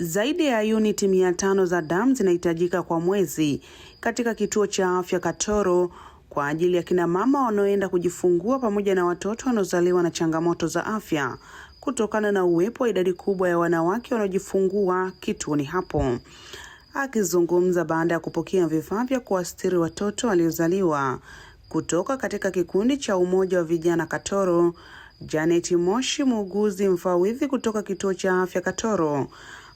Zaidi ya uniti 500 za damu zinahitajika kwa mwezi katika kituo cha afya Katoro kwa ajili ya kina mama wanaoenda kujifungua pamoja na watoto wanaozaliwa na changamoto za afya kutokana na uwepo wa idadi kubwa ya wanawake wanaojifungua kituoni hapo. Akizungumza baada ya kupokea vifaa vya kuastiri watoto waliozaliwa kutoka katika kikundi cha Umoja wa Vijana Katoro, Janet Moshi, muuguzi mfawidhi kutoka kituo cha afya Katoro,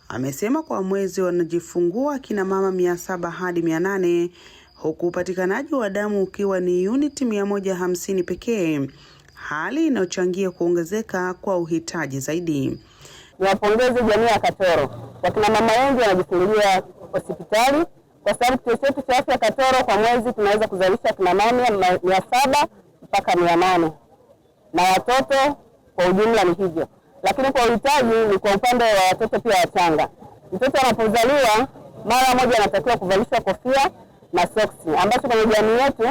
amesema kwa mwezi wanajifungua kina mama 700 hadi 800, huku upatikanaji wa damu ukiwa ni uniti 150 pekee, hali inayochangia kuongezeka kwa uhitaji zaidi. Niwapongeze jamii ya Katoro. Wakina mama wengi wanajifungulia hospitali kwa sababu kituo chetu cha afya Katoro kwa mwezi tunaweza kuzalisha kina mama 700 mpaka 800 na watoto kwa ujumla ni hivyo. Lakini kwa uhitaji ni kwa upande wa watoto pia wachanga. Mtoto anapozaliwa mara moja anatakiwa kuvalishwa kofia na soksi, ambacho kwenye jamii yetu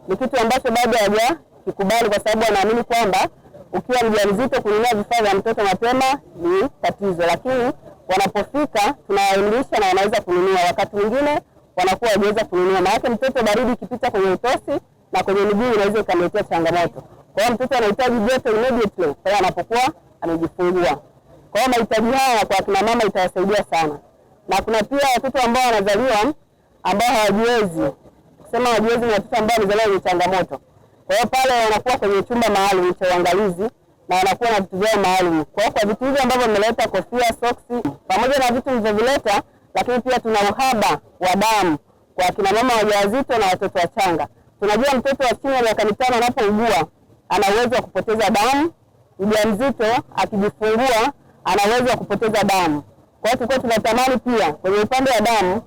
ni kitu ambacho bado hawajakikubali kwa sababu wanaamini kwamba ukiwa mjamzito kununua vifaa vya mtoto mapema ni tatizo, lakini wanapofika tunawaelimisha na wanaweza kununua. Wakati mwingine wanakuwa hawajaweza kununua, maana mtoto baridi ikipita kwenye utosi na kwenye miguu inaweza ikamletea changamoto. Kwa hiyo mtoto anahitaji joto immediately pale anapokuwa amejifungua. Kwa hiyo mahitaji haya kwa kina mama itawasaidia sana. Na kuna pia watoto ambao wanazaliwa ambao hawajiwezi. Kusema hawajiwezi ni watoto ambao wamezaliwa wenye changamoto. Kwa hiyo pale wanakuwa kwenye chumba maalum cha uangalizi na wanakuwa na vitu vyao maalum. Kwa hiyo kwa vitu hivi ambavyo wameleta, kofia, soksi, pamoja na vitu vilivyovileta, lakini pia tuna uhaba wa damu kwa kina mama wajawazito na watoto wachanga. Tunajua mtoto wa chini ya miaka 5 anapougua ana uwezo wa kupoteza damu. Mjamzito akijifungua ana uwezo wa kupoteza damu. Kwa hiyo tulikuwa tunatamani pia kwenye upande wa damu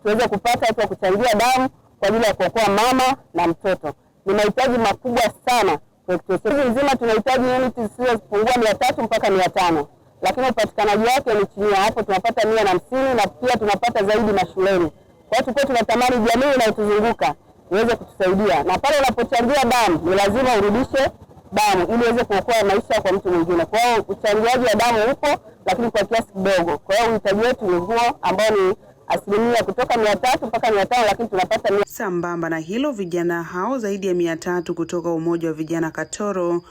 tuweze kupata watu wa kuchangia damu kwa ajili ya kuokoa mama na mtoto. Ni mahitaji makubwa sana kwa kituo chetu nzima. Tunahitaji uniti zisizopungua 300 mpaka 500, lakini upatikanaji wake ni chini ya hapo, tunapata 150 na pia tunapata zaidi mashuleni. Kwa hiyo tulikuwa tunatamani jamii inayotuzunguka iweze kutusaidia, na pale unapochangia damu ni lazima urudishe damu ili iweze kuokoa maisha kwa mtu mwingine. Kwa hiyo uchangiaji wa damu upo, lakini kwa kiasi kidogo. Kwa hiyo uhitaji wetu ni huo ambao ni asilimia kutoka 300 mpaka 500, lakini tunapata Sambamba na hilo, vijana hao zaidi ya 300 kutoka Umoja wa Vijana Katoro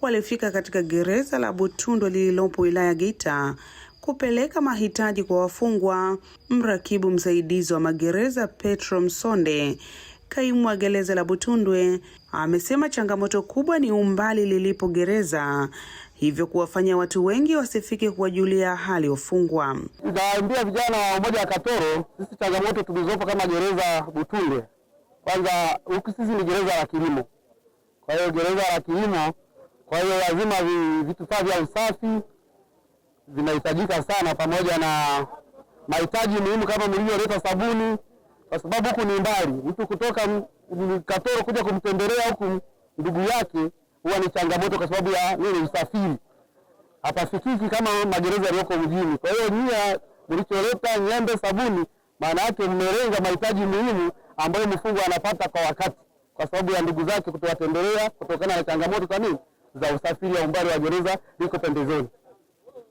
walifika katika gereza la Butundwe lililopo wilaya Geita kupeleka mahitaji kwa wafungwa. Mrakibu msaidizi wa magereza Petro Msonde, kaimu wa gereza la Butundwe, amesema changamoto kubwa ni umbali lilipo gereza, hivyo kuwafanya watu wengi wasifike kuwajulia hali wafungwa. Naambia vijana wa Umoja wa Katoro, sisi changamoto tulizopo kama gereza Butundwe, kwanza huku sisi ni gereza la kilimo. Kwa hiyo gereza la kilimo, kwa hiyo lazima vitu vya usafi vinahitajika sana, pamoja na mahitaji muhimu kama mlivyoleta sabuni, kwa sababu huku ni mbali. Mtu kutoka Katoro kuja kumtembelea huku ndugu yake huwa ni changamoto kwa sababu ya usafiri. Hapafikiki kama magereza yaliyoko mjini. Kwa hiyo nia mlicholeta nyembe, sabuni, maana yake mmelenga mahitaji muhimu ambayo mfungwa anapata kwa wakati, kwa sababu ya ndugu zake kutowatembelea kutokana na changamoto za usafiri ya umbali wa gereza liko pembezoni.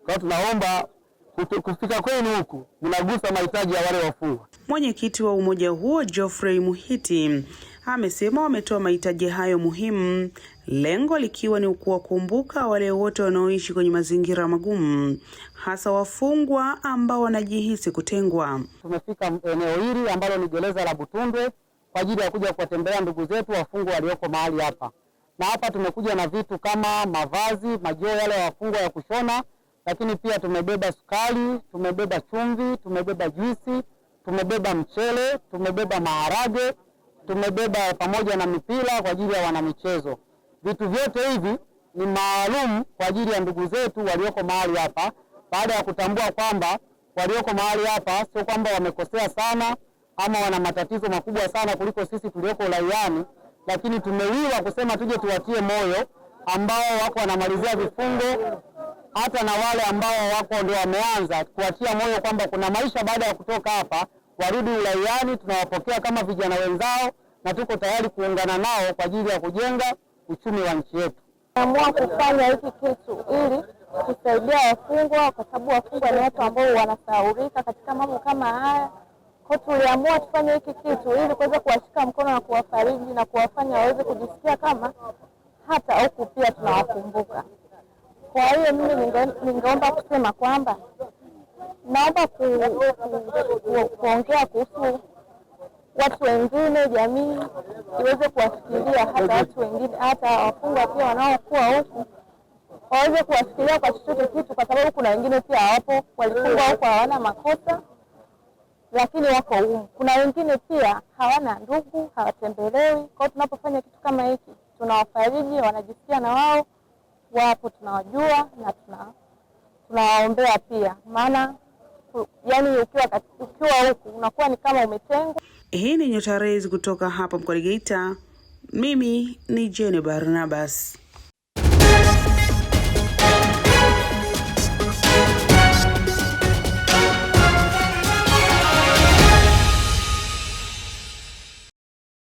Kwa hiyo tunaomba kufika kwenu huku mnagusa mahitaji ya wale wafungwa. Mwenyekiti wa umoja huo Geoffrey Muhiti amesema wametoa mahitaji hayo muhimu, lengo likiwa ni kuwakumbuka wale wote wanaoishi kwenye mazingira magumu, hasa wafungwa ambao wanajihisi kutengwa. Tumefika eneo hili ambalo ni gereza la Butundwe kwa ajili ya kuja kuwatembelea ndugu zetu wafungwa walioko mahali hapa. Na hapa tumekuja na vitu kama mavazi, majoo yale ya wafungwa ya kushona, lakini pia tumebeba sukari, tumebeba chumvi, tumebeba juisi, tumebeba mchele, tumebeba maharage, tumebeba pamoja na mipira kwa ajili ya wanamichezo. Vitu vyote hivi ni maalum kwa ajili ya ndugu zetu walioko mahali hapa, baada ya kutambua kwamba walioko mahali hapa sio kwamba wamekosea sana ama wana matatizo makubwa sana kuliko sisi tulioko uraiani, lakini tumewiwa kusema tuje tuwatie moyo ambao wako wanamalizia vifungo, hata na wale ambao wako ndio wameanza, kuwatia moyo kwamba kuna maisha baada ya kutoka hapa, warudi uraiani. Tunawapokea kama vijana wenzao na tuko tayari kuungana nao kwa ajili ya kujenga uchumi wa nchi yetu. Tumeamua kufanya hiki kitu ili kusaidia wafungwa, kwa sababu wafungwa ni watu ambao wanasahaulika katika mambo kama haya. Kwa tuliamua tufanye hiki kitu ili kuweza kuwashika mkono na kuwafariji na kuwafanya waweze kujisikia kama hata huku pia tunawakumbuka. Kwa hiyo mimi ningeomba kusema kwamba naomba kuongea kuhusu watu wengine, jamii iweze kuwafikiria hata watu wengine, hata wafungwa pia wanaokuwa huku waweze kuwafikiria kwa chochote kitu, kwa sababu kuna wengine pia hawapo, walifungwa huko hawana makosa lakini wako humu. Kuna wengine pia hawana ndugu, hawatembelewi. Kwa hiyo tunapofanya kitu kama hiki tunawafariji, wanajisikia na wao wapo, tunawajua na tunawaombea pia, maana yani ukiwa huku unakuwa ni kama umetengwa. Hii ni Nyota Reis kutoka hapa mkoani Geita. Mimi ni Jenny Barnabas.